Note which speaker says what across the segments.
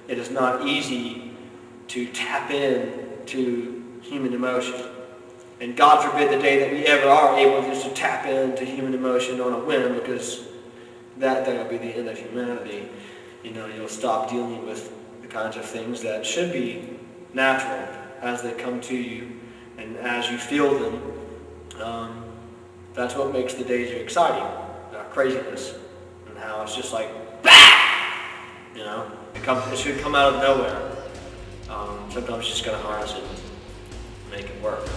Speaker 1: it is not easy to tap in to human emotion. And God forbid the day that we ever are able just to tap into human emotion on a whim, because that will be the end of humanity. You know, you'll stop dealing with the kinds of things that should be natural as they come to you and as you feel them. That's what makes the days exciting, craziness, and how it's just like, you know, it should come out of nowhere. Sometimes you just gotta harness it and make it work.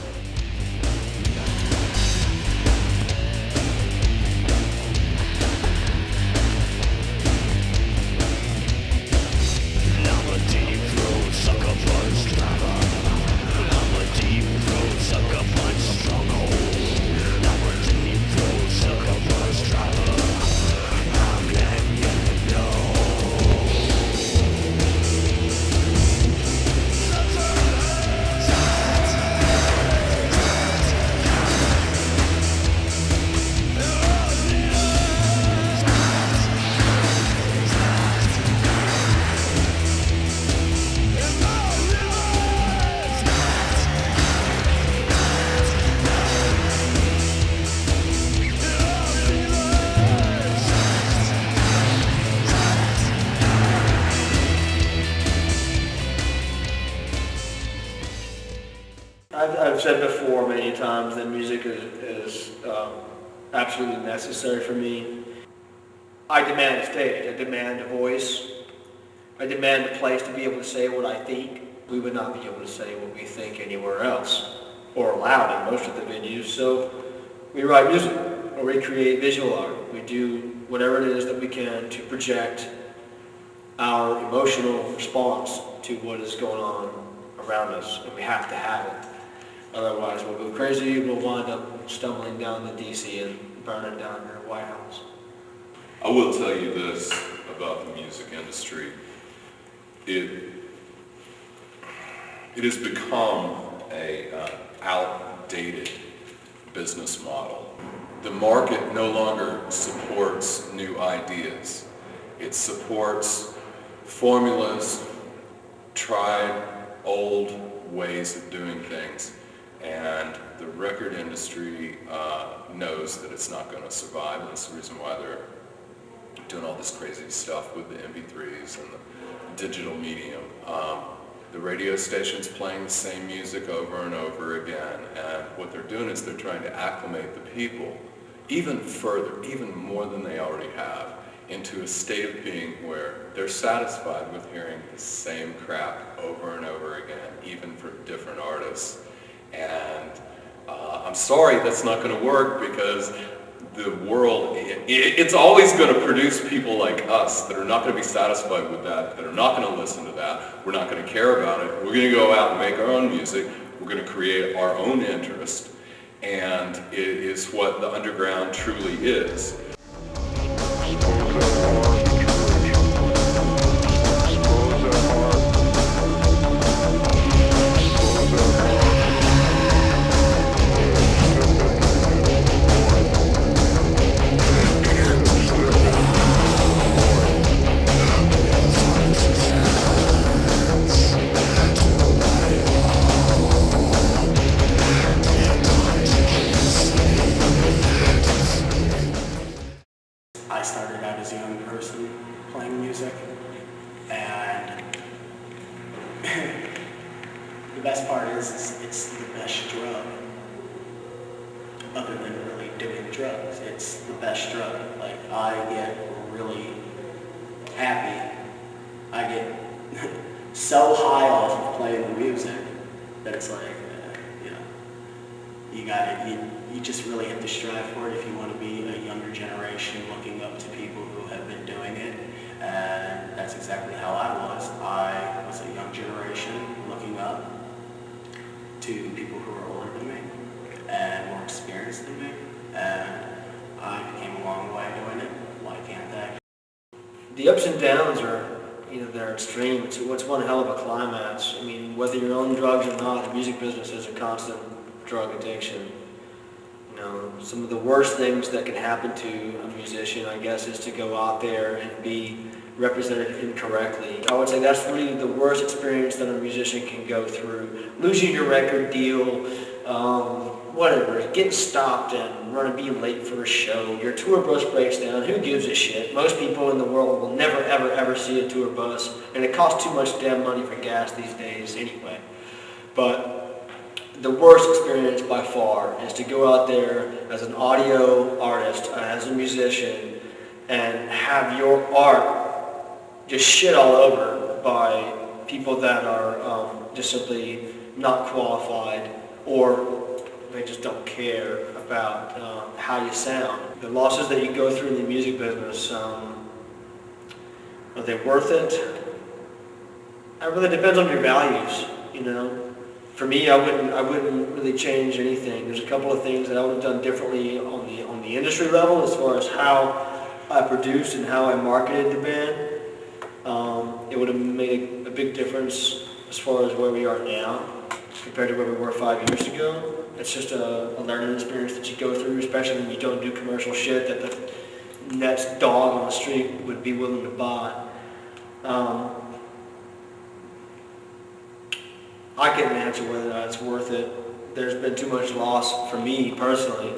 Speaker 1: I've said before many times that music is absolutely necessary for me. I demand a stage, I demand a voice, I demand a place to be able to say what I think. We would not be able to say what we think anywhere else, or allowed in most of the venues. So we write music, or we create visual art. We do whatever it is that we can to project our emotional response to what is going on around us, and we have to have it. Otherwise, we'll go crazy, we'll wind up stumbling down to DC and burning down your White House.
Speaker 2: I will tell you this about the music industry. It has become a outdated business model. The market no longer supports new ideas. It supports formulas, tried old ways of doing things. And the record industry knows that it's not going to survive, and that's the reason why they're doing all this crazy stuff with the MP3s and the digital medium. The radio station's playing the same music over and over again, and what they're doing is they're trying to acclimate the people even further, even more than they already have, into a state of being where they're satisfied with hearing the same crap over and over again, even for different artists. And I'm sorry that's not going to work, because the world, it's always going to produce people like us that are not going to be satisfied with that are not going to listen to that, we're not going to care about it, we're going to go out and make our own music, we're going to create our own interest, and it is what the underground truly is.
Speaker 3: I started out as a young person playing music, and the best part is it's the best drug, other than really doing drugs. It's the best drug. Like, I get really happy. I get so high off of playing the music that it's like, you just really have to strive for it if you want to be a younger generation looking up to people who have been doing it. And that's exactly how I was. I was a young generation looking up to people who are older than me and more experienced than me. And I came a long way doing it. Why can't they?
Speaker 1: The ups and downs are, they're extreme. It's one hell of a climax. I mean, whether you're on drugs or not, the music business is a constant drug addiction. Some of the worst things that can happen to a musician, I guess, is to go out there and be represented incorrectly. I would say that's really the worst experience that a musician can go through. Losing your record deal, whatever, getting stopped and being late for a show, your tour bus breaks down, who gives a shit? Most people in the world will never, ever, ever see a tour bus, and it costs too much damn money for gas these days anyway. But the worst experience by far is to go out there as an audio artist, as a musician, and have your art just shit all over by people that are just simply not qualified, or they just don't care about how you sound. The losses that you go through in the music business, are they worth it? It really depends on your values, you know. For me, I wouldn't really change anything. There's a couple of things that I would have done differently on the industry level as far as how I produced and how I marketed the band. It would have made a big difference as far as where we are now compared to where we were 5 years ago. It's just a learning experience that you go through, especially when you don't do commercial shit that the next dog on the street would be willing to buy. I couldn't answer whether or not it's worth it. There's been too much loss for me personally,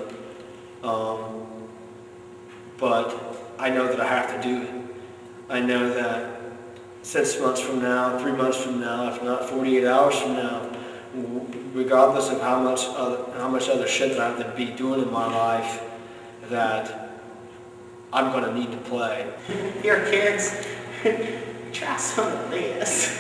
Speaker 1: but I know that I have to do it. I know that 6 months from now, 3 months from now, if not 48 hours from now, regardless of how much other shit that I have to be doing in my life, that I'm going to need to play.
Speaker 3: Here, kids, try some of this.